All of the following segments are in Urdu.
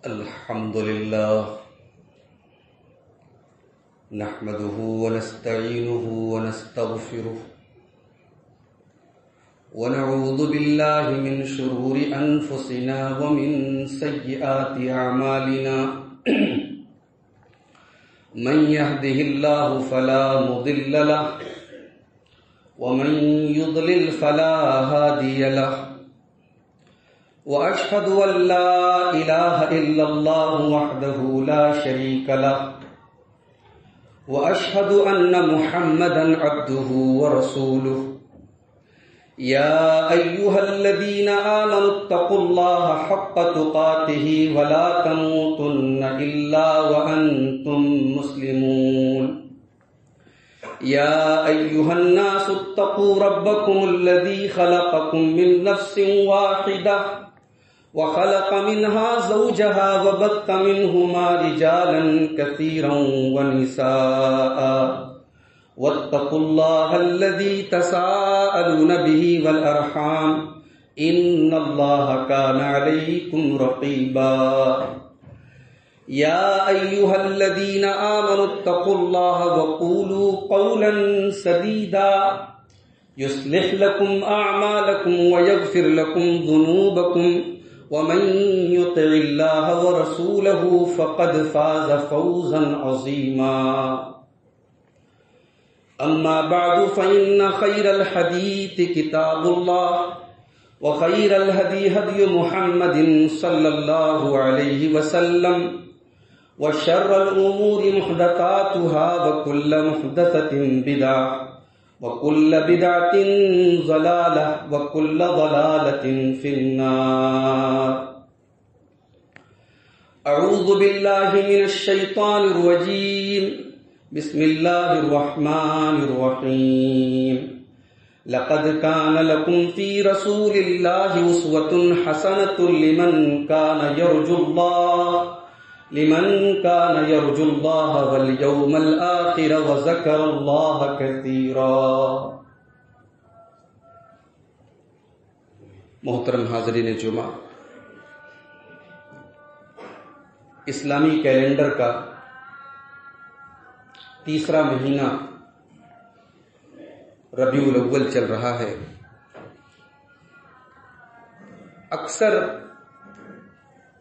الحمد لله نحمده ونستعينه ونستغفره ونعوذ بالله من شرور أنفسنا ومن سيئات أعمالنا من يهده الله فلا مضل له ومن يضلل فلا هادي له وأشهد أن لا إله إلا الله وحده لا شريك له وأشهد أن محمدا عبده ورسوله يا أيها الذين آمنوا اتقوا الله حق تقاته ولا تموتن إلا وأنتم مسلمون يا أيها الناس اتقوا ربكم الذي خلقكم من نفس واحدة وخلق منها زوجها وبث منهما رجالا كثيرا ونساء واتقوا الله الذي تساءلون به والأرحام إن الله كان عليكم رقيبا يا أيها الذين آمنوا اتقوا الله وقولوا قولا سديدا يصلح لكم أعمالكم ويغفر لكم ذنوبكم ومن يطع الله ورسوله فقد فاز فوزا عظيما أما بعد فإن خير الحديث كتاب الله وخير الهدي هدي محمد صلى الله عليه وسلم وشر الأمور محدثاتها وكل محدثة بدعة وكل بدعة ضلالة وكل ضلالة في النار. أعوذ بالله من الشيطان الرجيم. بسم الله الرحمن الرحيم. لقد كان لكم في رسول الله أسوة حسنة لمن كان يرجو الله واليوم الآخر وذكر الله كثيرا. محترم حاضرین جمعہ، اسلامی کیلنڈر کا تیسرا مہینہ ربیع الاول چل رہا ہے. اکثر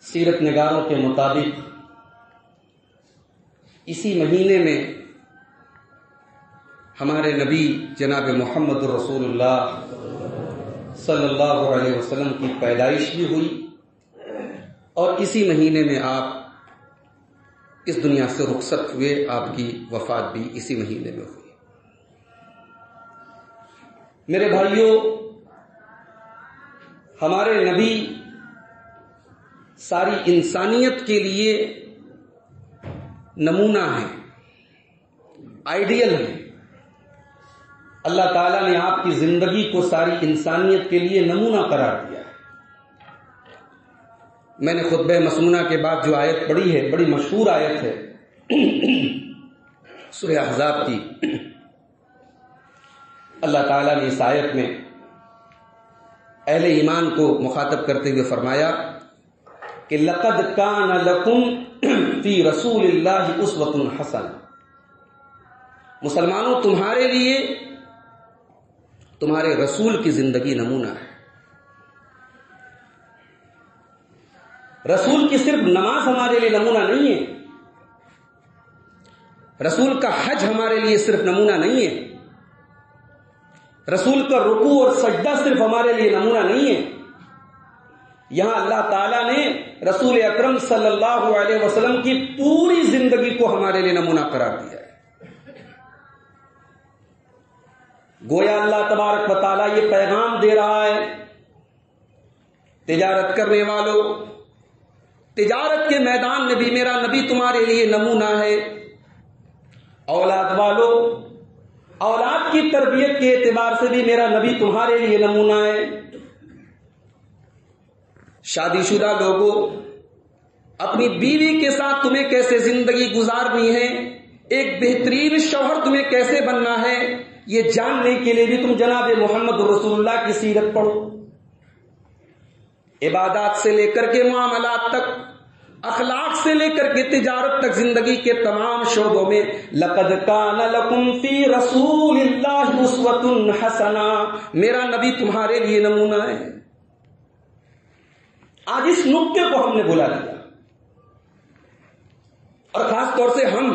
سیرت نگاروں کے مطابق اسی مہینے میں ہمارے نبی جناب محمد رسول اللہ صلی اللہ علیہ وسلم کی پیدائش بھی ہوئی اور اسی مہینے میں آپ اس دنیا سے رخصت ہوئے. آپ کی وفات بھی اسی مہینے میں ہوئی. میرے بھائیوں، ہمارے نبی ساری انسانیت کے لیے نمونہ ہیں، آئیڈیل ہیں. اللہ تعالیٰ نے آپ کی زندگی کو ساری انسانیت کے لیے نمونہ قرار دیا ہے. میں نے خطبہ مسنونہ کے بعد جو آیت پڑھی ہے، بڑی مشہور آیت ہے، سورہ احزاب کی. اللہ تعالیٰ نے اس آیت میں اہل ایمان کو مخاطب کرتے ہوئے فرمایا کہ لقد کان لکم فی رسول اللہ اسوۃ حسنہ. مسلمانوں، تمہارے لیے تمہارے رسول کی زندگی نمونہ ہے. رسول کی صرف نماز ہمارے لیے نمونہ نہیں ہے، رسول کا حج ہمارے لیے صرف نمونہ نہیں ہے، رسول کا رکوع اور سجدہ صرف ہمارے لیے نمونہ نہیں ہے. یہاں اللہ تعالیٰ نے رسول اکرم صلی اللہ علیہ وسلم کی پوری زندگی کو ہمارے لیے نمونہ قرار دیا ہے. گویا اللہ تبارک و تعالیٰ یہ پیغام دے رہا ہے، تجارت کرنے والوں، تجارت کے میدان میں بھی میرا نبی تمہارے لیے نمونہ ہے. اولاد والوں، اولاد کی تربیت کے اعتبار سے بھی میرا نبی تمہارے لیے نمونہ ہے. شادی شدہ لوگوں، اپنی بیوی کے ساتھ تمہیں کیسے زندگی گزارنی ہے، ایک بہترین شوہر تمہیں کیسے بننا ہے، یہ جاننے کے لیے بھی تم جناب محمد رسول اللہ کی سیرت پڑھو. عبادات سے لے کر کے معاملات تک اخلاق سے لے کر کے تجارت تک زندگی کے تمام شعبوں میں لقد کان لکم فی رسول اللہ اسوۃ حسنہ، میرا نبی تمہارے لیے نمونہ ہے۔ آج اس نقطے کو ہم نے بھلا دیا، اور خاص طور سے ہم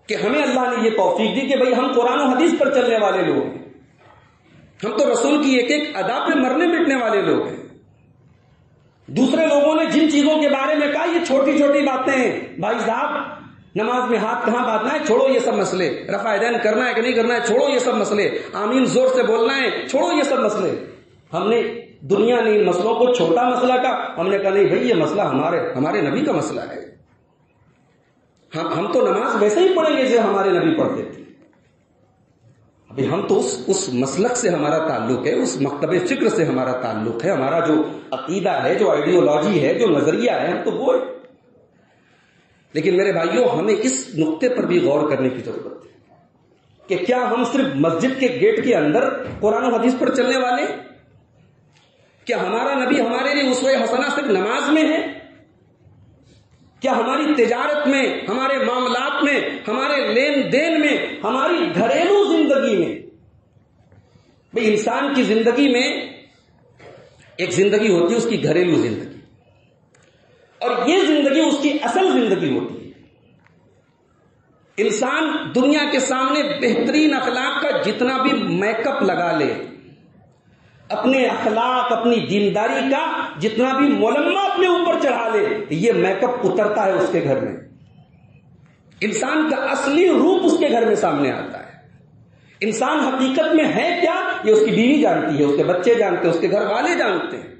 کہ ہمیں اللہ نے یہ توفیق دی کہ بھئی ہم قرآن و حدیث پر چلنے والے لوگ ہیں، ہم تو رسول کی ایک ایک ادا پہ مرنے مٹنے والے لوگ ہیں۔ دوسرے لوگوں نے جن چیزوں کے بارے میں کہا یہ چھوٹی چھوٹی باتیں ہیں، بھائی صاحب نماز میں ہاتھ کہاں باندھنا ہے، چھوڑو یہ سب مسئلے، رفع یدین کرنا ہے کہ نہیں کرنا ہے، چھوڑو یہ سب مسئلے، آمین زور سے بولنا ہے، چھوڑو یہ سب مسئلے۔ ہم نے دنیا نے ان مسئلوں کو چھوٹا مسئلہ کہا، ہم نے کہا نہیں بھائی یہ مسئلہ ہمارے نبی کا مسئلہ ہے، ہم تو نماز ویسے ہی پڑھیں گے جیسے ہمارے نبی پڑھتے تھے۔ ابھی ہم تو اس مسلک سے ہمارا تعلق ہے، اس مکتب فکر سے ہمارا تعلق ہے، ہمارا جو عقیدہ ہے، جو آئیڈیالوجی ہے، جو نظریہ ہے، ہم تو وہ ہے۔ لیکن میرے بھائیوں ہمیں اس نقطے پر بھی غور کرنے کی ضرورت ہے کہ کیا ہم صرف مسجد کے گیٹ کے اندر قرآن و حدیث پر چلنے والے، کیا ہمارا نبی ہمارے لیے اسوہ حسنہ صرف نماز میں ہے؟ کیا ہماری تجارت میں، ہمارے معاملات میں، ہمارے لین دین میں، ہماری گھریلو زندگی میں؟ بھئی انسان کی زندگی میں ایک زندگی ہوتی ہے اس کی گھریلو زندگی، اور یہ زندگی اس کی اصل زندگی ہوتی ہے۔ انسان دنیا کے سامنے بہترین اخلاق کا جتنا بھی میک اپ لگا لے، اپنے اخلاق، اپنی دینداری کا جتنا بھی ملمہ اپنے اوپر چڑھا لے، یہ میک اپ اترتا ہے اس کے گھر میں۔ انسان کا اصلی روپ اس کے گھر میں سامنے آتا ہے۔ انسان حقیقت میں ہے کیا یہ اس کی بیوی جانتی ہے، اس کے بچے جانتے ہیں، اس کے گھر والے جانتے ہیں۔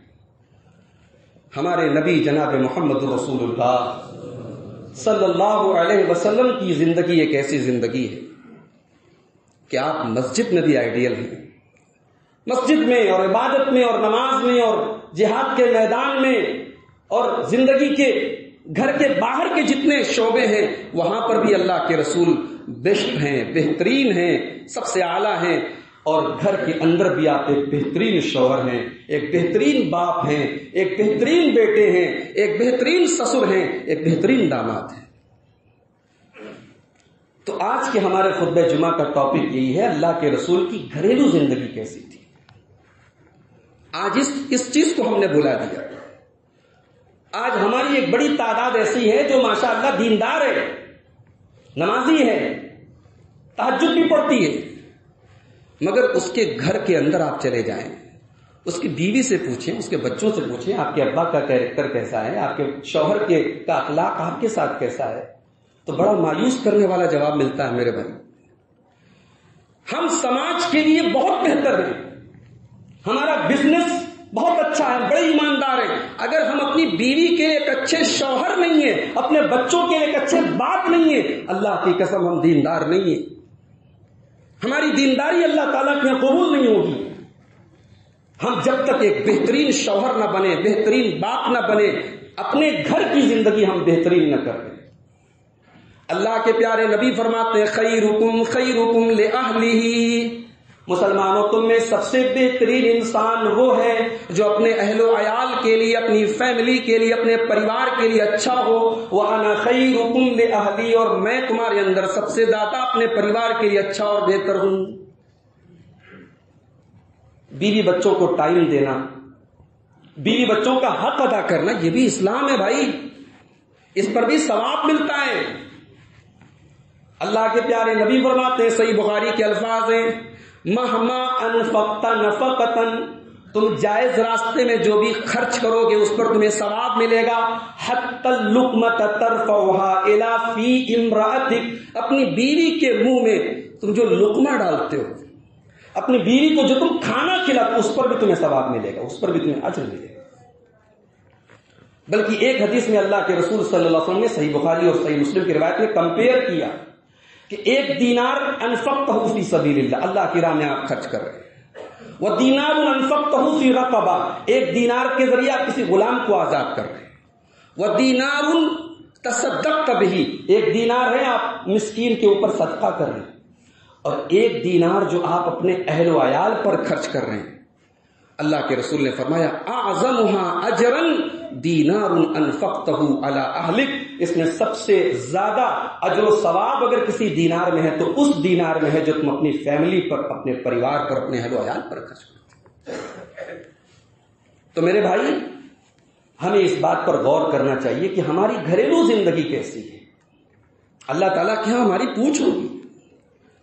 ہمارے نبی جناب محمد رسول اللہ صلی اللہ علیہ وسلم کی زندگی ایک ایسی زندگی ہے کہ آپ مسجد میں بھی آئیڈیل ہیں، مسجد میں اور عبادت میں اور نماز میں اور جہاد کے میدان میں اور زندگی کے گھر کے باہر کے جتنے شعبے ہیں وہاں پر بھی اللہ کے رسول بیسٹ ہیں، بہترین ہیں، سب سے اعلیٰ ہیں، اور گھر کے اندر بھی آپ ایک بہترین شوہر ہیں، ایک بہترین باپ ہیں، ایک بہترین بیٹے ہیں، ایک بہترین سسر ہیں، ایک بہترین داماد ہیں۔ تو آج کے ہمارے خطبہ جمعہ کا ٹاپک یہی ہے، اللہ کے رسول کی گھریلو زندگی کیسی تھی۔ آج اس چیز کو ہم نے بھلا دیا۔ آج ہماری ایک بڑی تعداد ایسی ہے جو ماشاءاللہ دیندار ہے، نمازی ہے، تہجد بھی پڑھتی ہے، مگر اس کے گھر کے اندر آپ چلے جائیں، اس کی بیوی سے پوچھیں، اس کے بچوں سے پوچھیں آپ کے ابا کا کیریکٹر کیسا ہے، آپ کے شوہر کا اخلاق آپ کے ساتھ کیسا ہے، تو بڑا مایوس کرنے والا جواب ملتا ہے میرے بھائی۔ ہم سماج کے لیے بہت بہتر ہیں، ہمارا بزنس بہت اچھا ہے، بڑے ایماندار ہیں، اگر ہم اپنی بیوی کے لیے ایک اچھے شوہر نہیں ہیں، اپنے بچوں کے لیے ایک اچھے باپ نہیں ہیں، اللہ کی قسم ہم دیندار نہیں ہیں، ہماری دینداری اللہ تعالیٰ کے قبول نہیں ہوگی۔ ہم جب تک ایک بہترین شوہر نہ بنے، بہترین باپ نہ بنے، اپنے گھر کی زندگی ہم بہترین نہ کریں۔ اللہ کے پیارے نبی فرماتے ہیں خیرکم خیرکم لأہلہ، مسلمانوں تم میں سب سے بہترین انسان وہ ہے جو اپنے اہل و عیال کے لیے، اپنی فیملی کے لیے، اپنے پریوار کے لیے اچھا ہو۔ وَأَنَا خَيْرُكُمْ لِأَهْلِي، اور میں تمہارے اندر سب سے زیادہ اپنے پریوار کے لیے اچھا اور بہتر ہوں۔ بیوی بچوں کو ٹائم دینا، بیوی بچوں کا حق ادا کرنا، یہ بھی اسلام ہے بھائی، اس پر بھی ثواب ملتا ہے۔ اللہ کے پیارے نبی فرماتے ہیں، صحیح بخاری کے الفاظ ہیں، مہما انفقت نفقتن، تم جائز راستے میں جو بھی خرچ کرو گے اس پر تمہیں ثواب ملے گا، حتی اللقمۃ ترفعها الی فی امرأتک، اپنی بیوی کے منہ میں تم جو لقمہ ڈالتے ہو، اپنی بیوی کو جو تم کھانا کھلاتے اس پر بھی تمہیں ثواب ملے گا، اس پر بھی تمہیں اجر ملے گا۔ بلکہ ایک حدیث میں اللہ کے رسول صلی اللہ علیہ وسلم نے صحیح بخاری اور صحیح مسلم کی روایت میں کمپیئر کیا کہ ایک دینار انفقتہ فی سبیل اللہ، اللہ کی راہ میں آپ خرچ کر رہے ہیں، وَدِینَارٌ أَنفَقْتَهُ فِی رَقَبَةٍ، ایک دینار کے ذریعے آپ کسی غلام کو آزاد کر رہے ہیں، وَدِینَارٌ تَصَدَّقْتَ بِهِ، ایک دینار ہے آپ مسکین کے اوپر صدقہ کر رہے ہیں، اور ایک دینار جو آپ اپنے اہل و عیال پر خرچ کر رہے ہیں، اللہ کے رسول نے فرمایا اعظمها اجرا دینار انفقته علی اہلک، اس میں سب سے زیادہ اجر و ثواب اگر کسی دینار میں ہے تو اس دینار میں ہے جو تم اپنی فیملی پر، اپنے پریوار پر، اپنے اہل و عیال پر خرچ کرتے۔ تو میرے بھائی، ہمیں اس بات پر غور کرنا چاہیے کہ ہماری گھریلو زندگی کیسی ہے۔ اللہ تعالیٰ کیا ہماری پوچھ ہوگی،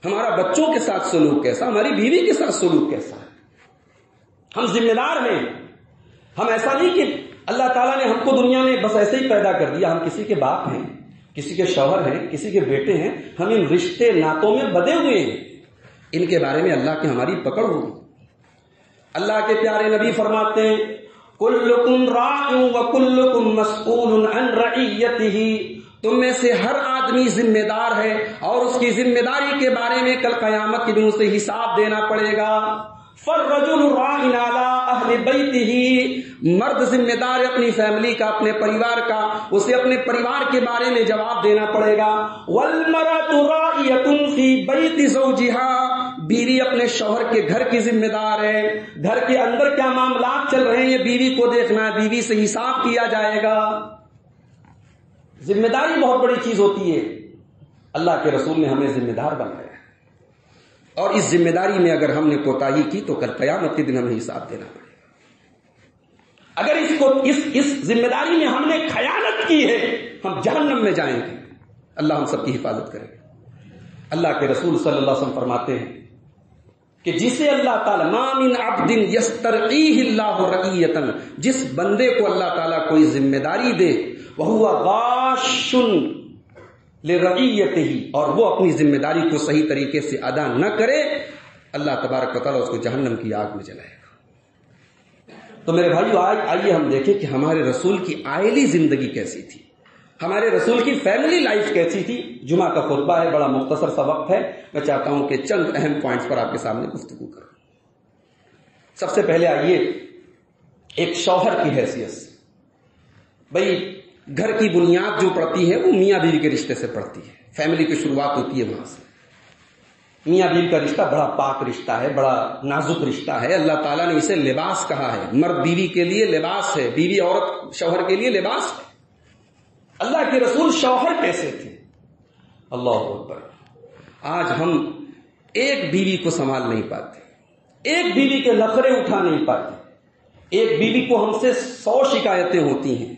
ہمارا بچوں کے ساتھ سلوک کیسا، ہماری بیوی کے ساتھ سلوک کیسا ہے۔ ہم ذمہ دار ہیں، ہم ایسا نہیں کہ اللہ تعالیٰ نے ہم کو دنیا میں بس ایسے ہی پیدا کر دیا، ہم کسی کے باپ ہیں، کسی کے شوہر ہیں، کسی کے بیٹے ہیں، ہم ان رشتے ناتوں میں بدے ہوئے ہیں، ان کے بارے میں اللہ کی ہماری پکڑ ہوگی۔ اللہ کے پیارے نبی فرماتے ہیں کلکم راع وکلکم مسئول عن رعیتہ، تم میں سے ہر آدمی ذمہ دار ہے اور اس کی ذمہ داری کے بارے میں کل قیامت کے دن اسے حساب دینا پڑے گا۔ فالرجل راع علی اہل بیتہ، مرد ذمہ دار ہے اپنی فیملی کا، اپنے پریوار کا، اسے اپنے پریوار کے بارے میں جواب دینا پڑے گا۔ والمرأۃ راعیۃ فی بیت زوجہا، بیوی اپنے شوہر کے گھر کی ذمہ دار ہے، گھر کے اندر کیا معاملات چل رہے ہیں یہ بیوی کو دیکھنا ہے، بیوی سے حساب کیا جائے گا۔ ذمہ داری بہت بڑی چیز ہوتی ہے، اللہ کے رسول نے ہمیں ذمہ دار بنایا ہے، اور اس ذمہ داری میں اگر ہم نے کوتاہی کی تو کل قیامت کے دن ہمیں حساب دینا پڑے گا۔ اگر اس ذمہ داری میں ہم نے خیانت کی ہے، ہم جہنم میں جائیں گے، اللہ ہم سب کی حفاظت کرے گا۔ اللہ کے رسول صلی اللہ علیہ وسلم فرماتے ہیں کہ جسے اللہ تعالیٰ ما من عبد یسترعیہ اللہ رعیۃ، جس بندے کو اللہ تعالیٰ کوئی ذمہ داری دے وہو غاش لرعیتہ، اور وہ اپنی ذمہ داری کو صحیح طریقے سے ادا نہ کرے، اللہ تبارک و تعالیٰ اس کو جہنم کی آگ میں جلائے گا۔ تو میرے بھائیو، آج آئیے ہم دیکھیں کہ ہمارے رسول کی عائلی زندگی کیسی تھی، ہمارے رسول کی فیملی لائف کیسی تھی۔ جمعہ کا خطبہ ہے، بڑا مختصر سا وقت ہے، میں چاہتا ہوں کہ چند اہم پوائنٹس پر آپ کے سامنے گفتگو کروں۔ سب سے پہلے آئیے ایک شوہر کی حیثیت سے، بھئی گھر کی بنیاد جو پڑتی ہے وہ میاں بیوی کے رشتے سے پڑتی ہے، فیملی کی شروعات ہوتی ہے وہاں سے۔ میاں بیوی کا رشتہ بڑا پاک رشتہ ہے، بڑا نازک رشتہ ہے، اللہ تعالیٰ نے اسے لباس کہا ہے، مرد بیوی کے لیے لباس ہے، بیوی عورت شوہر کے لیے لباس ہے۔ اللہ کے رسول شوہر کیسے تھے؟ اللہ اکبر! آج ہم ایک بیوی کو سنبھال نہیں پاتے، ایک بیوی کے نخرے اٹھا نہیں پاتے، ایک بیوی کو ہم سے 100 شکایتیں ہوتی ہیں۔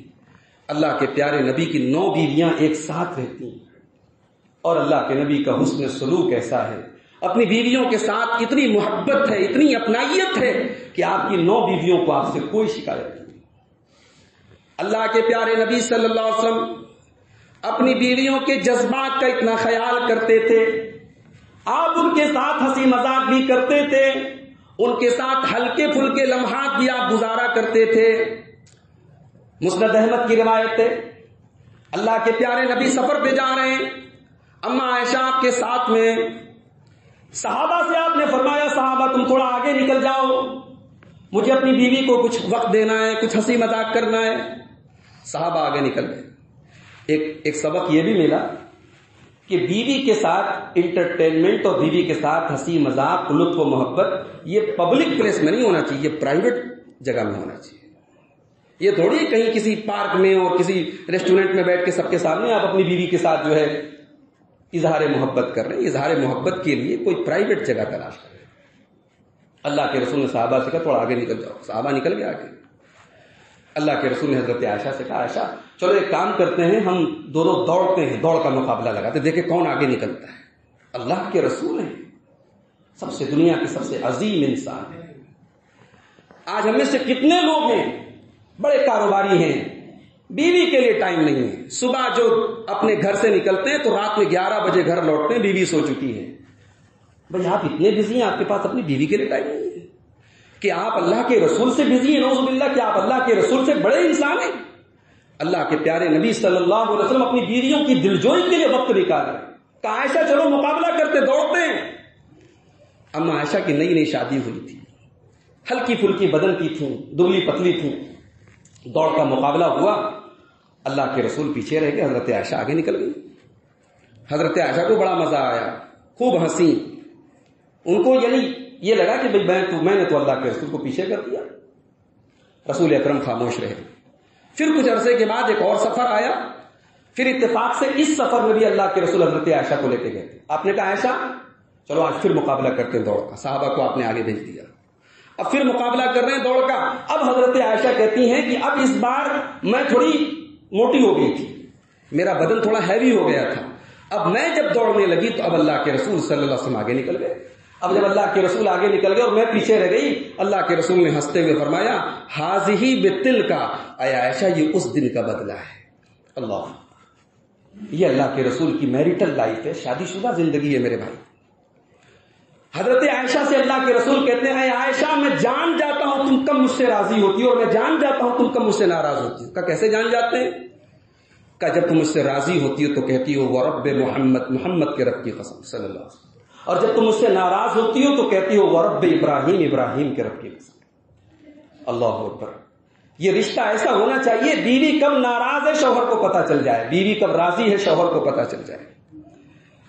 اللہ کے پیارے نبی کی 9 بیویاں ایک ساتھ رہتی ہیں، اور اللہ کے نبی کا حسن سلوک ایسا ہے، اپنی بیویوں کے ساتھ اتنی محبت ہے، اتنی اپنائیت ہے کہ آپ کی 9 بیویوں کو آپ سے کوئی شکایت نہیں۔ اللہ کے پیارے نبی صلی اللہ علیہ وسلم اپنی بیویوں کے جذبات کا اتنا خیال کرتے تھے، آپ ان کے ساتھ ہنسی مذاق بھی کرتے تھے، ان کے ساتھ ہلکے پھلکے لمحات بھی آپ گزارا کرتے تھے۔ مسند احمد کی روایت ہے، اللہ کے پیارے نبی سفر پہ جا رہے ہیں، اما عائشہ آپ کے ساتھ میں، صحابہ سے آپ نے فرمایا صحابہ تم تھوڑا آگے نکل جاؤ، مجھے اپنی بیوی کو کچھ وقت دینا ہے، کچھ ہنسی مذاق کرنا ہے۔ صحابہ آگے نکل گئے۔ ایک سبق یہ بھی ملا کہ بیوی کے ساتھ انٹرٹینمنٹ اور بیوی کے ساتھ ہنسی مذاق، لطف و محبت یہ پبلک پلیس میں نہیں ہونا چاہیے، پرائیویٹ جگہ میں ہونا چاہیے۔ یہ تھوڑی کہیں کسی پارک میں اور کسی ریسٹورنٹ میں بیٹھ کے سب کے سامنے آپ اپنی بیوی کے ساتھ جو ہے اظہار محبت کر رہے ہیں۔ اظہار محبت کے لیے کوئی پرائیویٹ جگہ تلاش کریں۔ اللہ کے رسول نے صحابہ سے کہا تھوڑا آگے نکل جاؤ، صحابہ نکل گئے آگے۔ اللہ کے رسول نے حضرت عائشہ سے کہا عائشہ چلو ایک کام کرتے ہیں، ہم دونوں دوڑتے ہیں، دوڑ کا مقابلہ لگاتے ہیں، دیکھیں کون آگے نکلتا ہے۔ اللہ کے رسول ہیں، سب سے دنیا کے سب سے عظیم انسان ہیں۔ آج ہم میں سے کتنے لوگ ہیں بڑے کاروباری ہیں، بیوی کے لیے ٹائم نہیں ہے، صبح جو اپنے گھر سے نکلتے ہیں تو رات میں 11 بجے گھر لوٹتے ہیں، بیوی سو چکی ہے۔ بھئی آپ اتنے بزی ہیں، آپ کے پاس اپنی بیوی کے لیے ٹائم نہیں ہے کہ آپ اللہ کے رسول سے بزی ہیں؟ نعوذ باللہ، کہ آپ اللہ کے رسول سے بڑے انسان ہیں؟ اللہ کے پیارے نبی صلی اللہ علیہ وسلم اپنی بیویوں کی دلجوئی کے لیے وقت نکال رہے ہیں، کہ عائشہ چلو مقابلہ کرتے، دوڑتے ہیں۔ اما عائشہ کی نئی نئی شادی ہوئی تھی، ہلکی پھلکی بدن کی تھیں، دبلی پتلی تھیں، دوڑ کا مقابلہ ہوا، اللہ کے رسول پیچھے رہ گئے، حضرت عائشہ آگے نکل گئی۔ حضرت عائشہ کو بڑا مزہ آیا، خوب ہنسی، ان کو یعنی یہ لگا کہ میں نے تو اللہ کے رسول کو پیچھے کر دیا. رسول اکرم خاموش رہے. پھر کچھ عرصے کے بعد ایک اور سفر آیا. پھر اتفاق سے اس سفر میں بھی اللہ کے رسول حضرت عائشہ کو لے کے گئے تھے. آپ نے کہا عائشہ چلو آج پھر مقابلہ کرتے ہیں دوڑ کا. صحابہ کو آپ نے آگے بھیج دیا. اب پھر مقابلہ کر رہے ہیں دوڑ کا. اب حضرت عائشہ کہتی ہیں کہ اب اس بار میں تھوڑی موٹی ہو گئی تھی, میرا بدن تھوڑا ہیوی ہو گیا تھا. اب میں جب دوڑنے لگی تو اب اللہ کے رسول صلی اللہ علیہ وسلم آگے نکل گئے. اب جب اللہ کے رسول آگے نکل گئے اور میں پیچھے رہ گئی, اللہ کے رسول نے ہنستے ہوئے فرمایا حاضی بتل کا, اے عائشہ یہ اس دن کا بدلہ ہے. اللہ, یہ اللہ کے رسول کی میریٹل لائف ہے, شادی شدہ زندگی ہے میرے بھائی. حضرت عائشہ سے اللہ کے رسول کہتے ہیں اے عائشہ میں جان جاتا ہوں تم کب مجھ سے راضی ہوتی ہو اور میں جان جاتا ہوں تم کب مجھ سے ناراض ہوتی ہو. کہا کیسے جان جاتے ہیں؟ کہا جب تم مجھ سے راضی ہوتی ہو تو کہتی ہو ورب محمد, محمد کے رب کی قسم صلی اللہ علیہ وسلم, اور جب تم مجھ سے ناراض ہوتی ہو تو کہتی ہو ورب ابراہیم, ابراہیم کے رب کی قسم. اللہ اکبر. یہ رشتہ ایسا ہونا چاہیے بیوی کب ناراض ہے شوہر کو پتا چل جائے, بیوی کب راضی ہے شوہر کو پتا چل جائے.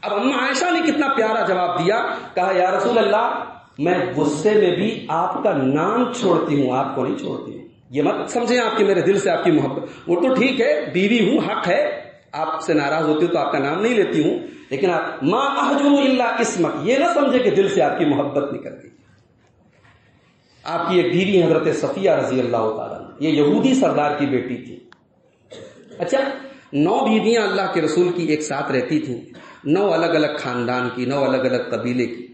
اب اما عائشہ نے کتنا پیارا جواب دیا. کہا یا رسول اللہ میں غصے میں بھی آپ کا نام چھوڑتی ہوں, آپ کو نہیں چھوڑتی ہوں. یہ مت سمجھیں آپ کے میرے دل سے آپ کی محبت, وہ تو ٹھیک ہے بیوی ہوں, حق ہے, آپ سے ناراض ہوتی ہوں تو آپ کا نام نہیں لیتی ہوں, لیکن آپ ما احجر الا اسمک, یہ نہ سمجھے کہ دل سے آپ کی محبت نکل گئی. آپ کی ایک بیوی حضرت صفیہ رضی اللہ تعالیٰ, یہ یہودی سردار کی بیٹی تھی. اچھا 9 بیویاں اللہ کے رسول کی ایک ساتھ رہتی تھیں, 9 الگ الگ خاندان کی, 9 الگ الگ قبیلے کی.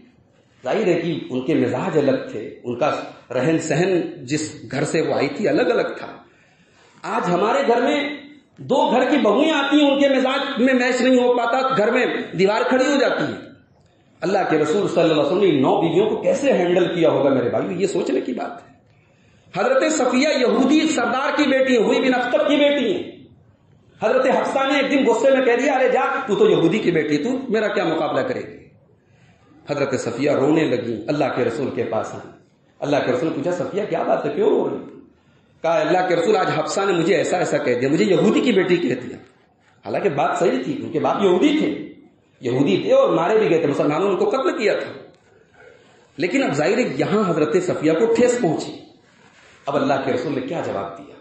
ظاہر ہے کہ ان کے مزاج الگ تھے, ان کا رہن سہن جس گھر سے وہ آئی تھی الگ الگ تھا. آج ہمارے گھر میں 2 گھر کی بہویں آتی ہیں, ان کے مزاج میں میچ نہیں ہو پاتا, گھر میں دیوار کھڑی ہو جاتی ہے. اللہ کے رسول صلی اللہ علیہ وسلم نے 9 بیویوں کو کیسے ہینڈل کیا ہوگا میرے بھائی, یہ سوچنے کی بات ہے. حضرت صفیہ یہودی سردار کی بیٹی ہے, ہوئی بن اختب کی بیٹی ہے. حضرت حفصہ نے ایک دن غصے میں کہہ دیا ارے جا تو یہودی کی بیٹی, تو میرا کیا مقابلہ کرے گی. حضرت صفیہ رونے لگی, اللہ کے رسول کے پاس آئی. اللہ کے رسول نے پوچھا صفیہ کیا بات ہے, کیوں رو رہی؟ کہا اللہ کے رسول آج حفصہ نے مجھے ایسا ایسا کہہ دیا, مجھے یہودی کی بیٹی کہہ دیا. حالانکہ بات صحیح تھی, ان کے باپ یہودی تھے اور مارے بھی گئے تھے, مسلمانوں نے ان کو قتل کیا تھا. لیکن اب ظاہر ہے یہاں حضرت صفیہ کو ٹھیس پہنچی. اب اللہ کے رسول نے کیا جواب دیا؟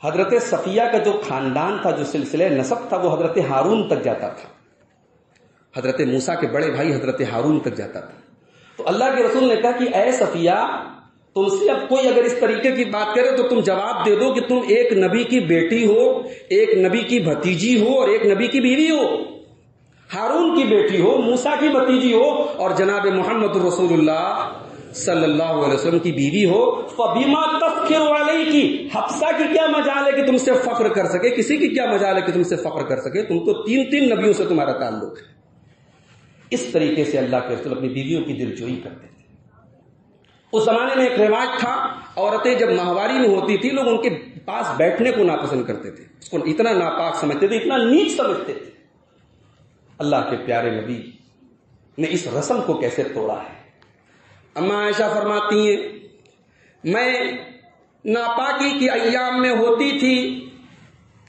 حضرت صفیہ کا جو خاندان تھا, جو سلسلہ نسب تھا, وہ حضرت ہارون تک جاتا تھا, حضرت موسیٰ کے بڑے بھائی حضرت ہارون تک جاتا تھا. تو اللہ کے رسول نے کہا کہ اے صفیہ تم سے اب کوئی اگر اس طریقے کی بات کرے تو تم جواب دے دو کہ تم ایک نبی کی بیٹی ہو, ایک نبی کی بھتیجی ہو اور ایک نبی کی بیوی ہو. ہارون کی بیٹی ہو, موسیٰ کی بھتیجی ہو اور جناب محمد رسول اللہ صلی اللہ علیہ وسلم کی بیوی ہو. فبما تفخر علیکی, حفصہ کی کیا مجال ہے کہ تم سے فخر کر سکے, کسی کی کیا مجال ہے کہ تم سے فخر کر سکے, تم تو 3 نبیوں سے تمہارا تعلق ہے. اس طریقے سے اللہ کے رسول اپنی بیویوں کی دلجوئی کرتے تھے. اس زمانے میں ایک رواج تھا, عورتیں جب ماہواری میں ہوتی تھی لوگ ان کے پاس بیٹھنے کو ناپسند کرتے تھے, اس کو اتنا ناپاک سمجھتے تھے, اتنا نیچ سمجھتے تھے. اللہ کے پیارے نبی نے اس رسم کو کیسے توڑا ہے. اما عائشہ فرماتی ہیں میں ناپاکی کی ایام میں ہوتی تھی,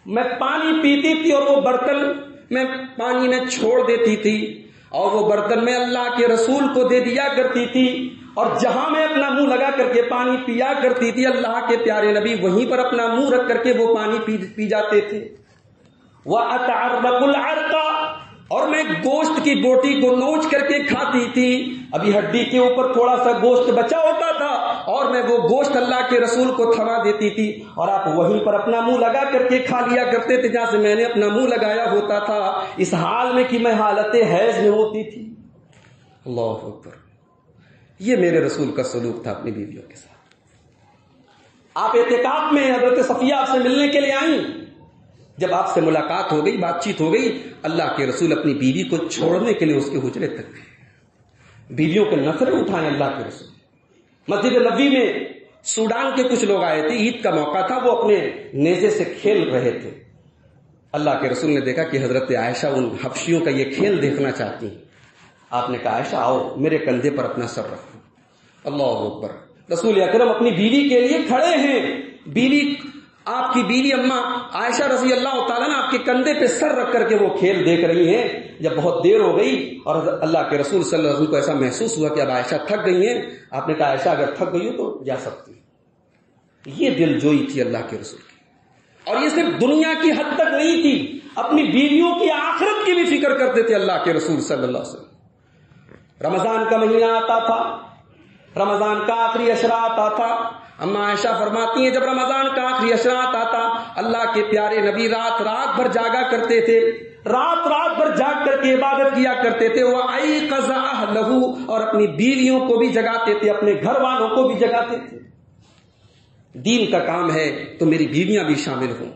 میں پانی پیتی تھی اور وہ برتن میں پانی میں چھوڑ دیتی تھی اور وہ برتن میں اللہ کے رسول کو دے دیا کرتی تھی, اور جہاں میں اپنا منہ لگا کر کے پانی پیا کرتی تھی اللہ کے پیارے نبی وہیں پر اپنا منہ رکھ کر کے وہ پانی پی جاتے تھے. وَأَتَعَرَّقُ الْعَرْقَ, اور میں گوشت کی بوٹی کو نوچ کر کے کھاتی تھی. ابھی ہڈی کے اوپر تھوڑا سا گوشت بچا ہوتا تھا اور میں وہ گوشت اللہ کے رسول کو تھما دیتی تھی اور آپ وہیں پر اپنا منہ لگا کر کے کھا لیا کرتے تھے جہاں سے میں نے اپنا منہ لگایا ہوتا تھا, اس حال میں کہ میں حالت حیض میں ہوتی تھی. اللہ اکبر. یہ میرے رسول کا سلوک تھا اپنی بیویوں کے ساتھ. آپ اعتکاف میں حضرت صفیہ آپ سے ملنے کے لیے آئیں, جب آپ سے ملاقات ہو گئی, بات چیت ہو گئی, اللہ کے رسول اپنی بیوی کو چھوڑنے کے لیے اس کے حجرے تک گئے. بیویوں کے نخرے اٹھائیں اللہ کے رسول. مسجد نبوی میں سوڈان کے کچھ لوگ آئے تھے, عید کا موقع تھا, وہ اپنے نیزے سے کھیل رہے تھے. اللہ کے رسول نے دیکھا کہ حضرت عائشہ ان حبشیوں کا یہ کھیل دیکھنا چاہتی ہیں. آپ نے کہا عائشہ آؤ میرے کندھے پر اپنا سر رکھو. اللہ اکبر. رسول اکرم اپنی بیوی کے لیے کھڑے ہیں, بیوی آپ کی بیوی اماں عائشہ رضی اللہ تعالیٰ نے آپ کے کندھے پہ سر رکھ کر کے وہ کھیل دیکھ رہی ہیں. جب بہت دیر ہو گئی اور اللہ کے رسول صلی اللہ علیہ وسلم کو ایسا محسوس ہوا کہ اب عائشہ تھک گئی ہیں, آپ نے کہا عائشہ اگر تھک گئی ہو تو جا سکتی. یہ دل جوئی تھی اللہ کے رسول کی. اور یہ صرف دنیا کی حد تک نہیں تھی, اپنی بیویوں کی آخرت کی بھی فکر کرتے تھے اللہ کے رسول صلی اللہ علیہ وسلم. رمضان کا مہینہ آتا تھا, رمضان کا آخری عشرہ آتا تھا. اما عائشہ فرماتی ہیں جب رمضان کا آخری عشرہ آتا تھا, اللہ کے پیارے نبی رات رات بھر جاگا کرتے تھے, رات رات بھر جاگ کر کے عبادت کیا کرتے تھے. وہ ایقظ اہلہ, اور اپنی بیویوں کو بھی جگاتے تھے, اپنے گھر والوں کو بھی جگاتے تھے. دین کا کام ہے تو میری بیویاں بھی شامل ہوں.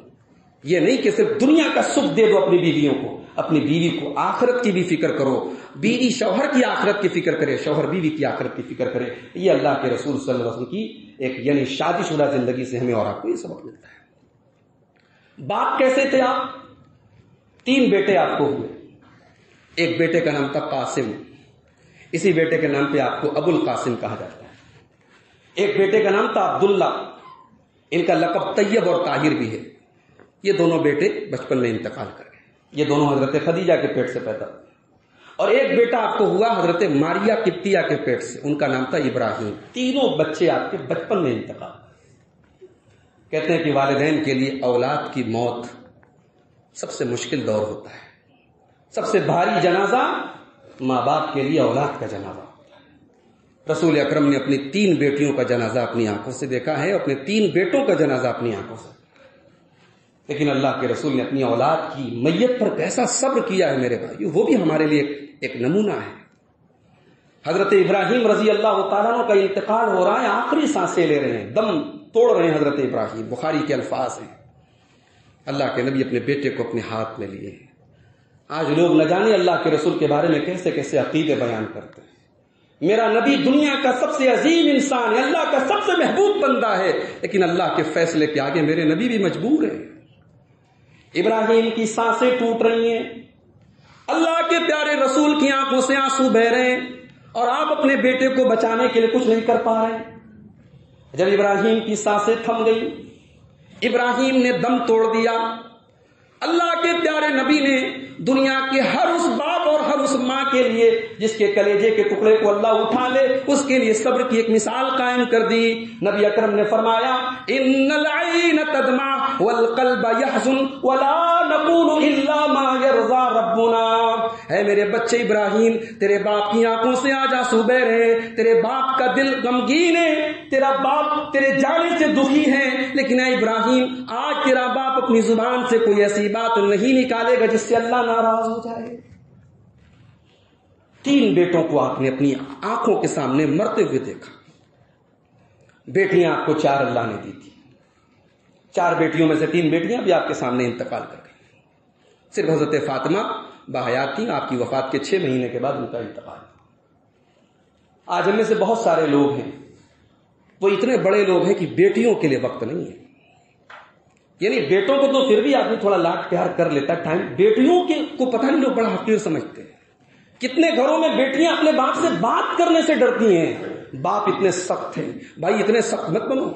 یہ نہیں کہ صرف دنیا کا سکھ دے دو اپنی بیویوں کو, اپنی بیوی کو آخرت کی بھی فکر کرو. بیوی شوہر کی آخرت کی فکر کرے, شوہر بیوی کی آخرت کی فکر کرے. یہ اللہ کے رسول صلی اللہ علیہ وسلم کی ایک یعنی شادی شدہ زندگی سے ہمیں اور آپ کو یہ سبق ملتا ہے. باپ کیسے تھے آپ؟ 3 بیٹے آپ کو ہوئے. ایک بیٹے کا نام تھا قاسم, اسی بیٹے کے نام پہ آپ کو ابو القاسم کہا جاتا ہے. ایک بیٹے کا نام تھا عبداللہ, ان کا لقب طیب اور طاہر بھی ہے. یہ دونوں بیٹے بچپن میں انتقال کر گئے. یہ دونوں حضرت خدیجہ کے پیٹ سے پیدا ہوئے. اور ایک بیٹا آپ کو ہوا حضرت ماریا قبطیہ کے پیٹ سے, ان کا نام تھا ابراہیم. تینوں بچے آپ کے بچپن میں انتقال. کہتے ہیں کہ والدین کے لیے اولاد کی موت سب سے مشکل دور ہوتا ہے. سب سے بھاری جنازہ ماں باپ کے لیے اولاد کا جنازہ ہوتا ہے. رسول اکرم نے اپنی 3 بیٹیوں کا جنازہ اپنی آنکھوں سے دیکھا ہے, اپنے 3 بیٹوں کا جنازہ اپنی آنکھوں سے. لیکن اللہ کے رسول نے اپنی اولاد کی میت پر کیسا صبر کیا ہے میرے بھائیو, وہ بھی ہمارے لیے ایک نمونہ ہے. حضرت ابراہیم رضی اللہ تعالیٰ عنہ کا انتقال ہو رہا ہے, آخری سانسیں لے رہے ہیں, دم توڑ رہے ہیں حضرت ابراہیم. بخاری کے الفاظ ہیں, اللہ کے نبی اپنے بیٹے کو اپنے ہاتھ میں لیے. آج لوگ نہ جانے اللہ کے رسول کے بارے میں کیسے کیسے عقیدے بیان کرتے ہیں. میرا نبی دنیا کا سب سے عظیم انسان ہے, اللہ کا سب سے محبوب بندہ ہے, لیکن اللہ کے فیصلے کے آگے میرے نبی بھی مجبور ہیں. ابراہیم کی سانسیں ٹوٹ رہی ہیں, اللہ کے پیارے رسول کی آنکھوں سے آنسو بہ رہے ہیں, اور آپ اپنے بیٹے کو بچانے کے لیے کچھ نہیں کر پا رہے. جب ابراہیم کی سانسیں تھم گئی, ابراہیم نے دم توڑ دیا. اللہ کے پیارے نبی نے دنیا کے ہر اس باپ اور ہر اس ماں کے لیے جس کے کلیجے کے ٹکڑے کو اللہ اٹھا لے, اس کے لیے صبر کی ایک مثال قائم کر دی. نبی اکرم نے فرمایا ان العین تدمع والقلب يحزن ولا نقول الا ما يرضى ربنا. اے میرے بچے ابراہیم, تیرے باپ کی آنکھوں سے آج آنسو بہ رہے ہیں, تیرے باپ کا دل غمگین ہے, تیرا باپ تیرے جانے سے دکھی ہے, لیکن اے ابراہیم آج تیرا باپ اپنی زبان سے کوئی ایسی بات نہیں نکالے گا جس سے اللہ ناراض ہو جائے. 3 بیٹوں کو آپ نے اپنی آنکھوں کے سامنے مرتے ہوئے دیکھا. بیٹیاں آپ کو 4 اللہ نے دی تھی. 4 بیٹیوں میں سے 3 بیٹیاں بھی آپ کے سامنے انتقال کر گئی. صرف حضرت فاطمہ باحیات تھیں, آپ کی وفات کے 6 مہینے کے بعد ان کا انتقال. آج ہم میں سے بہت سارے لوگ ہیں, وہ اتنے بڑے لوگ ہیں کہ بیٹیوں کے لیے وقت نہیں ہے. یعنی بیٹوں کو تو پھر بھی آدمی تھوڑا لاڈ پیار کر لیتا ہے, ٹائم بیٹیوں کو پتہ نہیں لوگ بڑا حقیر سمجھتے ہیں. کتنے گھروں میں بیٹیاں اپنے باپ سے بات کرنے سے ڈرتی ہیں. باپ اتنے سخت ہیں. بھائی اتنے سخت مت بنو,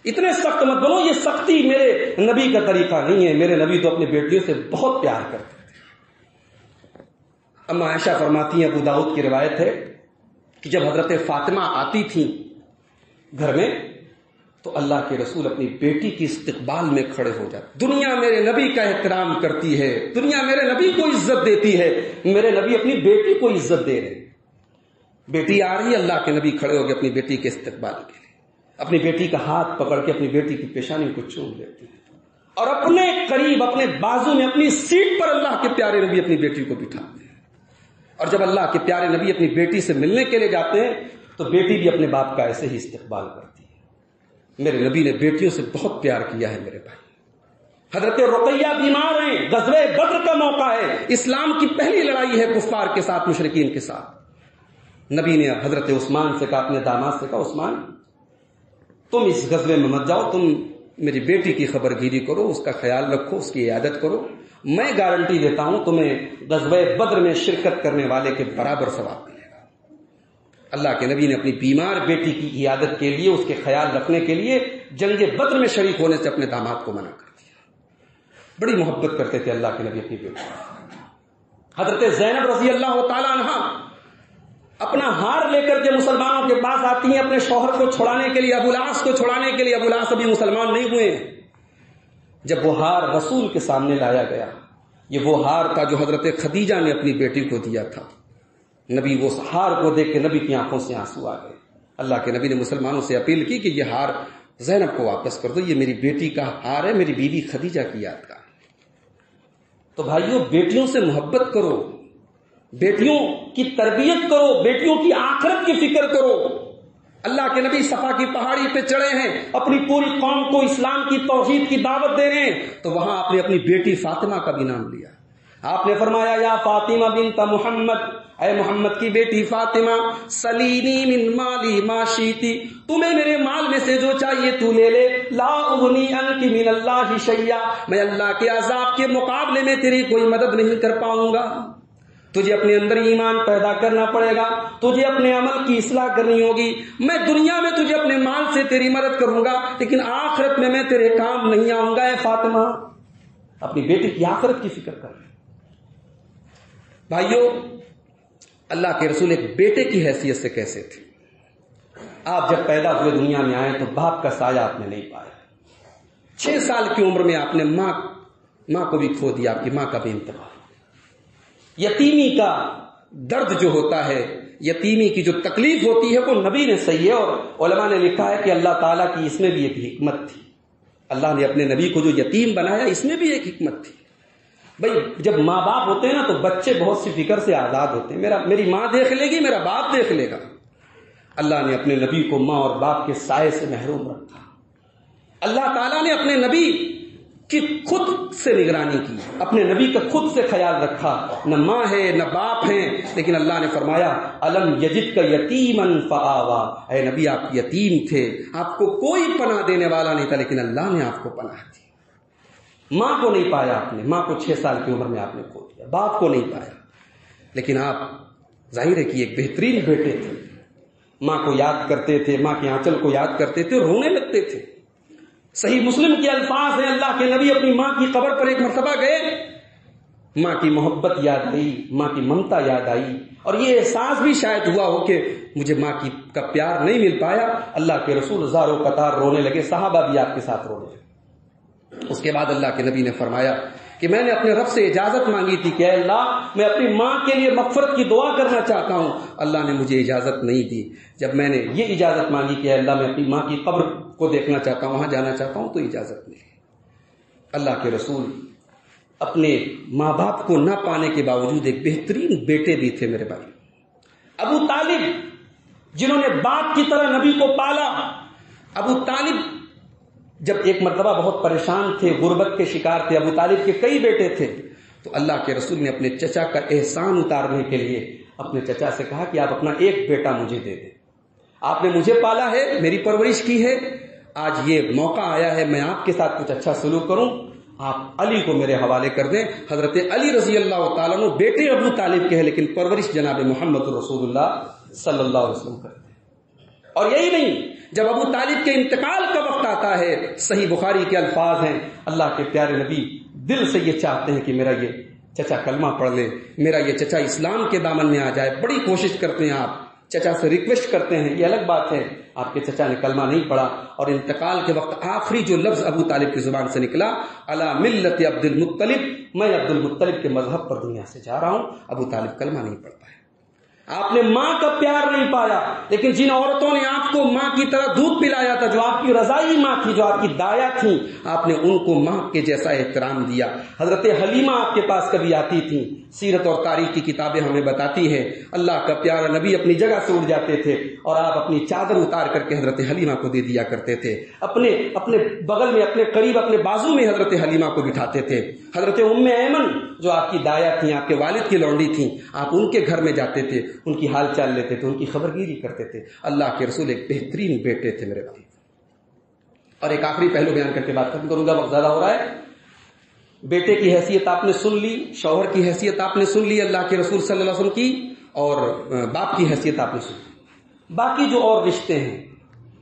اتنے سخت مت بنو. یہ سختی میرے نبی کا طریقہ نہیں ہے. میرے نبی تو اپنی بیٹیوں سے بہت پیار کرتے تھے. اما عائشہ فرماتی ہیں, ابو داؤد کی روایت ہے کہ جب حضرت فاطمہ آتی تھیں گھر میں تو اللہ کے رسول اپنی بیٹی کی استقبال میں کھڑے ہو جاتے. دنیا میرے نبی کا احترام کرتی ہے, دنیا میرے نبی کو عزت دیتی ہے, میرے نبی اپنی بیٹی کو عزت دے رہے. بیٹی آ رہی ہے, اللہ کے نبی کھڑے ہو گئے اپنی بیٹی کے استقبال کے لیے. اپنی بیٹی کا ہاتھ پکڑ کے اپنی بیٹی کی پیشانی کو چوم لیتی ہیں, اور اپنے قریب اپنے بازو میں اپنی سیٹ پر اللہ کے پیارے نبی اپنی بیٹی کو بٹھاتے ہیں. اور جب اللہ کے پیارے نبی اپنی بیٹی سے ملنے کے لیے جاتے ہیں تو بیٹی بھی اپنے باپ کا ایسے ہی استقبال کرتی ہے. میرے نبی نے بیٹیوں سے بہت پیار کیا ہے میرے بھائی. حضرت رقیہ بیمار ہیں, غزوہ بدر کا موقع ہے, اسلام کی پہلی لڑائی ہے کفار کے ساتھ, مشرکین کے ساتھ. نبی نے حضرت عثمان سے کہا, اپنے داماد سے کہا, عثمان تم اس غزوے میں مت جاؤ, تم میری بیٹی کی خبر گیری کرو, اس کا خیال رکھو, اس کی عیادت کرو. میں گارنٹی دیتا ہوں تمہیں غزوہ بدر میں شرکت کرنے والے کے برابر ثواب ملے گا. اللہ کے نبی نے اپنی بیمار بیٹی کی عیادت کے لیے، اس کے خیال رکھنے کے لیے جنگ بدر میں شریک ہونے سے اپنے داماد کو منع کر دیا۔ بڑی محبت کرتے تھے اللہ کے نبی اپنی بیٹی۔ حضرت زینب رضی اللہ تعالی عنہا اپنا ہار لے کر کے مسلمانوں کے پاس آتی ہیں اپنے شوہر کو چھڑانے کے لیے، ابو العاص کو چھڑانے کے لیے۔ ابو العاص ابھی مسلمان نہیں ہوئے ہیں۔ جب وہ ہار رسول کے سامنے لایا گیا، یہ وہ ہار تھا جو حضرت خدیجہ نے اپنی بیٹی کو دیا تھا۔ نبی وہ ہار کو دیکھ کے نبی کی آنکھوں سے آنسو آ گئے۔ اللہ کے نبی نے مسلمانوں سے اپیل کی کہ یہ ہار زینب کو واپس کر دو، یہ میری بیٹی کا ہار ہے، میری بیوی خدیجہ کی یاد کا۔ تو بھائیوں، بیٹیوں سے محبت کرو، بیٹیوں کی تربیت کرو، بیٹیوں کی آخرت کی فکر کرو۔ اللہ کے نبی صفا کی پہاڑی پہ چڑھے ہیں، اپنی پوری قوم کو اسلام کی توحید کی دعوت دے رہے ہیں، تو وہاں آپ نے اپنی بیٹی فاطمہ کا بھی نام لیا۔ آپ نے فرمایا یا فاطمہ بنت محمد، اے محمد کی بیٹی فاطمہ، سلینی من مالی ما شیتی، تمہیں میرے مال میں سے جو چاہیے تو لے لے، لا اغنی عنک من اللہ شیئا، میں اللہ کے عذاب کے مقابلے میں تیری کوئی مدد نہیں کر پاؤں گا۔ تجھے اپنے اندر ایمان پیدا کرنا پڑے گا، تجھے اپنے عمل کی اصلاح کرنی ہوگی۔ میں دنیا میں تجھے اپنے مال سے تیری مدد کروں گا، لیکن آخرت میں تیرے کام نہیں آؤں گا۔ اے فاطمہ، اپنی بیٹی کی آخرت کی فکر کر۔ بھائیو، اللہ کے رسول ایک بیٹے کی حیثیت سے کیسے تھے؟ آپ جب پیدا ہوئے دنیا میں آئے تو باپ کا سایہ آپ نے نہیں پایا۔ 6 سال کی عمر میں آپ نے ماں کو بھی کھو دیا، آپ کی ماں کا بھی انتقال۔ یتیمی کا درد جو ہوتا ہے، یتیمی کی جو تکلیف ہوتی ہے، وہ نبی نے صحیح ہے، اور علماء نے لکھا ہے کہ اللہ تعالیٰ کی اس میں بھی ایک حکمت تھی۔ اللہ نے اپنے نبی کو جو یتیم بنایا، اس میں بھی ایک حکمت تھی۔ بھائی، جب ماں باپ ہوتے ہیں نا تو بچے بہت سی فکر سے آزاد ہوتے ہیں۔ میری ماں دیکھ لے گی، میرا باپ دیکھ لے گا۔ اللہ نے اپنے نبی کو ماں اور باپ کے سائے سے محروم رکھا۔ اللہ تعالیٰ نے اپنے نبی کی خود سے نگرانی کی، اپنے نبی کا خود سے خیال رکھا۔ نہ ماں ہے نہ باپ ہیں، لیکن اللہ نے فرمایا الم یجدک یتیما فآوا، اے نبی آپ یتیم تھے، آپ کو کوئی پناہ دینے والا نہیں تھا، لیکن اللہ نے آپ کو پناہ دی۔ ماں کو نہیں پایا آپ نے، ماں کو 6 سال کی عمر میں آپ نے کھو دیا، باپ کو نہیں پایا، لیکن آپ ظاہر ہے کہ ایک بہترین بیٹے تھے۔ ماں کو یاد کرتے تھے، ماں کے آنچل کو یاد کرتے تھے، رونے لگتے تھے۔ صحیح مسلم کے الفاظ ہیں، اللہ کے نبی اپنی ماں کی قبر پر ایک مرتبہ گئے، ماں کی محبت یاد آئی، ماں کی ممتا یاد آئی، اور یہ احساس بھی شاید ہوا ہو کہ مجھے ماں کا پیار نہیں مل پایا۔ اللہ کے رسول زاروں قطار رونے لگے، صحابہ بھی آپ کے ساتھ رونے لگے۔ اس کے بعد اللہ کے نبی نے فرمایا کہ میں نے اپنے رب سے اجازت مانگی تھی کہ اے اللہ، میں اپنی ماں کے لیے مغفرت کی دعا کرنا چاہتا ہوں، اللہ نے مجھے اجازت نہیں دی۔ جب میں نے یہ اجازت مانگی کہ اے اللہ میں اپنی ماں کی قبر کو دیکھنا چاہتا ہوں، وہاں جانا چاہتا ہوں، تو اجازت نہیں۔ اللہ کے رسول اپنے ماں باپ کو نہ پانے کے باوجود ایک بہترین بیٹے بھی تھے میرے بھائی۔ ابو طالب، جنہوں نے باپ کی طرح نبی کو پالا، ابو طالب جب ایک مرتبہ بہت پریشان تھے، غربت کے شکار تھے، ابو طالب کے کئی بیٹے تھے، تو اللہ کے رسول نے اپنے چچا کا احسان اتارنے کے لیے اپنے چچا سے کہا کہ آپ اپنا ایک بیٹا مجھے دے دیں، آپ نے مجھے پالا ہے، میری پرورش کی ہے، آج یہ موقع آیا ہے میں آپ کے ساتھ کچھ اچھا سلوک کروں، آپ علی کو میرے حوالے کر دیں۔ حضرت علی رضی اللہ تعالیٰ عنہ بیٹے ابو طالب کے ہیں، لیکن پرورش جناب محمد رسول اللہ صلی اللہ علیہ وسلم کرتے ہیں۔ اور یہی نہیں، جب ابو طالب کے انتقال کا وقت آتا ہے، صحیح بخاری کے الفاظ ہیں، اللہ کے پیارے نبی دل سے یہ چاہتے ہیں کہ میرا یہ چچا کلمہ پڑھ لے، میرا یہ چچا اسلام کے دامن میں آ جائے، بڑی کوشش کرتے ہیں، آپ چچا سے ریکویسٹ کرتے ہیں، یہ الگ بات ہے، آپ کے چچا نے کلمہ نہیں پڑھا، اور انتقال کے وقت آخری جو لفظ ابو طالب کی زبان سے نکلا، علی ملت عبد المطلب، میں عبد المطلب کے مذہب پر دنیا سے جا رہا ہوں۔ ابو طالب کلمہ نہیں پڑھ پایا۔ آپ نے ماں کا پیار نہیں پایا، لیکن جن عورتوں نے آپ کو ماں کی طرح دودھ پلایا تھا، جو آپ کی رضائی ماں تھی، جو آپ کی دایا تھیں، آپ نے ان کو ماں کے جیسا احترام دیا۔ حضرت حلیمہ آپ کے پاس کبھی آتی تھیں، سیرت اور تاریخ کی کتابیں ہمیں بتاتی ہیں، اللہ کا پیارا نبی اپنی جگہ سے اٹھ جاتے تھے اور آپ اپنی چادر اتار کر کے حضرت حلیمہ کو دے دیا کرتے تھے، اپنے بغل میں، اپنے قریب، اپنے بازو میں حضرت حلیمہ کو بٹھاتے تھے۔ حضرت ام ایمن جو آپ کی دایا تھیں، آپ کے والد کی لونڈی تھیں، آپ ان کے گھر میں جاتے تھے، ان کی حال چال لیتے تھے، ان کی خبرگیری کرتے تھے۔ اللہ کے رسول ایک بہترین بیٹے تھے میرے بھائی۔ اور ایک آخری پہلو بیان کر کے بات ختم کروں گا، وقت زیادہ ہو رہا ہے۔ بیٹے کی حیثیت آپ نے سن لی، شوہر کی حیثیت آپ نے سن لی اللہ کے رسول صلی اللہ علیہ وسلم کی، اور باپ کی حیثیت آپ نے سن لی۔ باقی جو اور رشتے ہیں،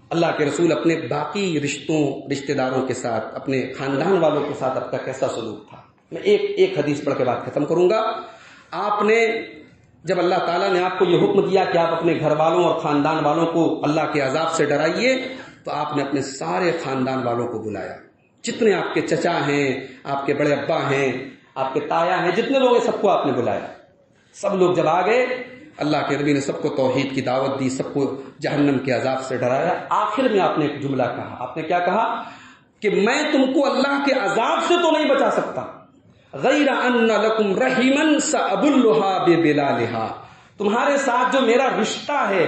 اللہ کے رسول اپنے باقی رشتہ داروں کے ساتھ، اپنے خاندان والوں کے ساتھ آپ کا کیسا سلوک تھا؟ میں ایک حدیث پڑھ کے بات ختم کروں گا. آپ نے جب اللہ تعالیٰ نے آپ کو یہ حکم دیا کہ آپ اپنے گھر والوں اور خاندان والوں کو اللہ کے عذاب سے ڈرائیے، تو آپ نے اپنے سارے خاندان والوں کو بلایا. جتنے آپ کے چچا ہیں، آپ کے بڑے ابا ہیں، آپ کے تایا ہیں، جتنے لوگ ہیں سب کو آپ نے بلایا. سب لوگ جب آ گئے، اللہ کے نبی نے سب کو توحید کی دعوت دی، سب کو جہنم کے عذاب سے ڈرایا. آخر میں آپ نے ایک جملہ کہا. آپ نے کیا کہا؟ کہ میں تم کو اللہ کے عذاب سے تو نہیں بچا سکتا، غیر ان لکم رحیما سأبلھا ببلالھا، تمہارے ساتھ جو میرا رشتہ ہے،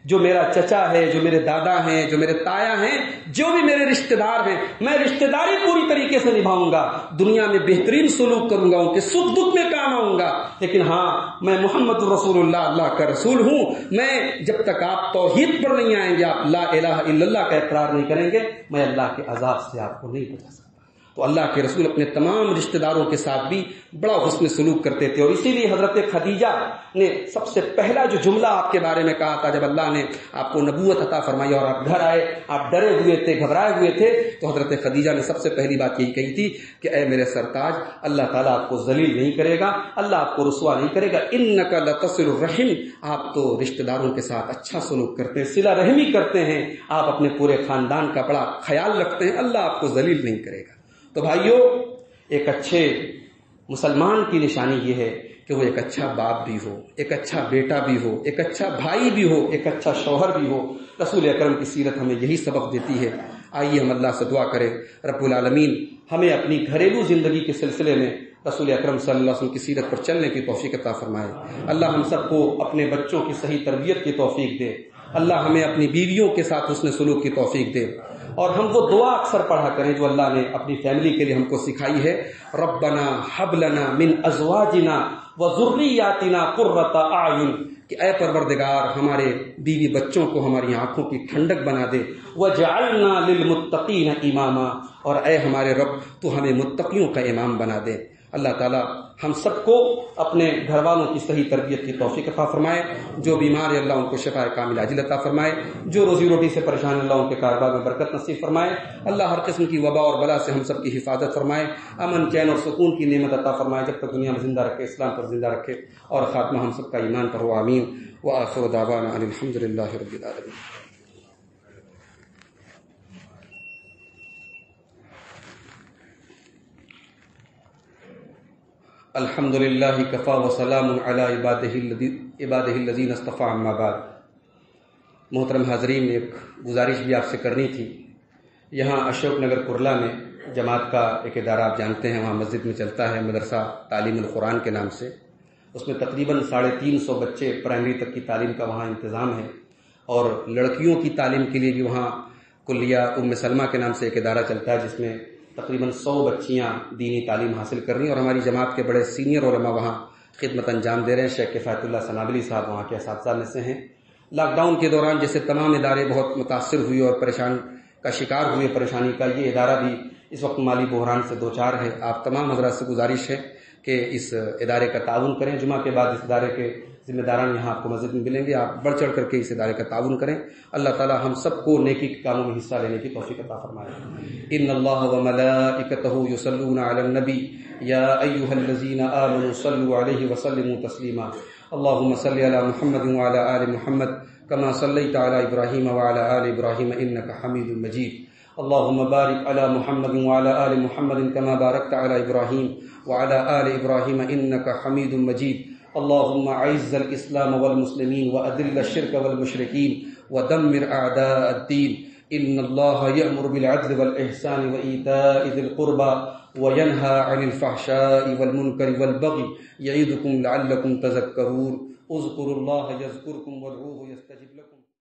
جو میرا چچا ہے، جو میرے دادا ہیں، جو میرے تایا ہیں، جو بھی میرے رشتہ دار ہیں، میں رشتہ داری پوری طریقے سے نبھاؤں گا، دنیا میں بہترین سلوک کروں گا، ان کے سکھ دکھ میں کام آؤں گا. لیکن ہاں، میں محمد رسول اللہ، اللہ کا رسول ہوں. میں جب تک آپ توحید پر نہیں آئیں گے، آپ لا الہ الا اللہ کا اقرار نہیں کریں گے، میں اللہ کے عذاب سے آپ کو نہیں بچا سکتا. تو اللہ کے رسول اپنے تمام رشتہ داروں کے ساتھ بھی بڑا حسن سلوک کرتے تھے. اور اسی لیے حضرت خدیجہ نے سب سے پہلا جو جملہ آپ کے بارے میں کہا تھا، جب اللہ نے آپ کو نبوت عطا فرمائی اور آپ گھر آئے، آپ ڈرے ہوئے تھے، گھبرائے ہوئے تھے، تو حضرت خدیجہ نے سب سے پہلی بات یہی کہی تھی کہ اے میرے سرتاج، اللہ تعالیٰ آپ کو ذلیل نہیں کرے گا، اللہ آپ کو رسوا نہیں کرے گا. انک لتصل الرحم، آپ تو رشتہ داروں کے ساتھ اچھا سلوک کرتے ہیں، صلہ رحمی کرتے ہیں، آپ اپنے پورے خاندان کا بڑا خیال رکھتے ہیں، اللہ آپ کو ذلیل نہیں کرے گا. تو بھائیو، ایک اچھے مسلمان کی نشانی یہ ہے کہ وہ ایک اچھا باپ بھی ہو، ایک اچھا بیٹا بھی ہو، ایک اچھا بھائی بھی ہو، ایک اچھا شوہر بھی ہو. رسول اکرم کی سیرت ہمیں یہی سبق دیتی ہے. آئیے ہم اللہ سے دعا کریں رب العالمین ہمیں اپنی گھریلو زندگی کے سلسلے میں رسول اکرم صلی اللہ علیہ وسلم کی سیرت پر چلنے کی توفیق عطا فرمائے. اللہ ہم سب کو اپنے بچوں کی صحیح تربیت کی توفیق دے. اللہ ہمیں اپنی بیویوں کے ساتھ حسن سلوک کی توفیق دے. اور ہم وہ دعا اکثر پڑھا کریں جو اللہ نے اپنی فیملی کے لیے ہم کو سکھائی ہے. ربنا حب لنا من ازواجنا وذریاتنا قرۃ اعین، کہ اے پروردگار ہمارے بیوی بچوں کو ہماری آنکھوں کی ٹھنڈک بنا دے. وجعلنا للمتقین اماما، اور اے ہمارے رب تو ہمیں متقیوں کا امام بنا دے. اللہ تعالی ہم سب کو اپنے گھر والوں کی صحیح تربیت کی توفیق عطا فرمائے. جو بیمار ہے اللہ ان کو شفاء کاملہ عاجل عطا فرمائے. جو روزی روٹی سے پریشان اللہ ان کے کاروبار میں برکت نصیب فرمائے. اللہ ہر قسم کی وبا اور بلا سے ہم سب کی حفاظت فرمائے. امن چین اور سکون کی نعمت عطا فرمائے. جب تک دنیا میں زندہ رکھے، اسلام پر زندہ رکھے، اور خاتمہ ہم سب کا ایمان پر ہو. آمین. وآخر دعوانا ان الحمد للہ رب العالمین. الحمد للہ کفا وسلام علی عبادہ الذین اصطفیٰ، اما بعد. محترم حاضرین، ایک گزارش بھی آپ سے کرنی تھی. یہاں اشوک نگر کرلا میں جماعت کا ایک ادارہ آپ جانتے ہیں، وہاں مسجد میں چلتا ہے مدرسہ تعلیم القرآن کے نام سے. اس میں تقریباً 350 بچے پرائمری تک کی تعلیم کا وہاں انتظام ہے. اور لڑکیوں کی تعلیم کے لیے بھی وہاں کلیہ ام سلمہ کے نام سے ایک ادارہ چلتا ہے، جس میں تقریباً 100 بچیاں دینی تعلیم حاصل کر رہی ہیں. اور ہماری جماعت کے بڑے سینئر علماء وہاں خدمت انجام دے رہے ہیں. شیخ کفایت اللہ سنابلی صاحب وہاں کے اساتذہ میں سے ہیں. لاک ڈاؤن کے دوران جیسے تمام ادارے بہت متاثر ہوئے اور پریشان کا شکار ہوئے پریشانی کا، یہ ادارہ بھی اس وقت مالی بحران سے دوچار ہے. آپ تمام حضرات سے گزارش ہے کہ اس ادارے کا تعاون کریں. جمعہ کے بعد اس ادارے کے ذمہ داران یہاں آپ کو مسجد میں ملیں گے. آپ بڑھ چڑھ کر کے اس ادارے کا تعاون کریں. اللہ تعالی ہم سب کو نیکی کے کاموں میں حصہ لینے کی توفیق عطا فرمائے. ان اللہ وملائکتہ یصلون علی النبی یا ایھا الذین آمنوا صلوا علیہ وسلموا تسلیما. اللهم صل علی محمد وعلی آل محمد كما صليت على إبراهيم وعلى آل إبراهيم إنك حميد مجيد. اللهم بارك على محمد وعلى آل محمد كما باركت على إبراهيم وعلى آل إبراهيم إنك حميد مجيد. اللهم أعز الإسلام والمسلمين وأذل الشرك والمشركين ودمر أعداء الدين. إن الله يأمر بالعدل والإحسان وإيتاء ذي القربى وينهى عن الفحشاء والمنكر والبغي يعظكم لعلكم تذكرون. اذكروا الله يذكركم وادعوه يستجب لكم.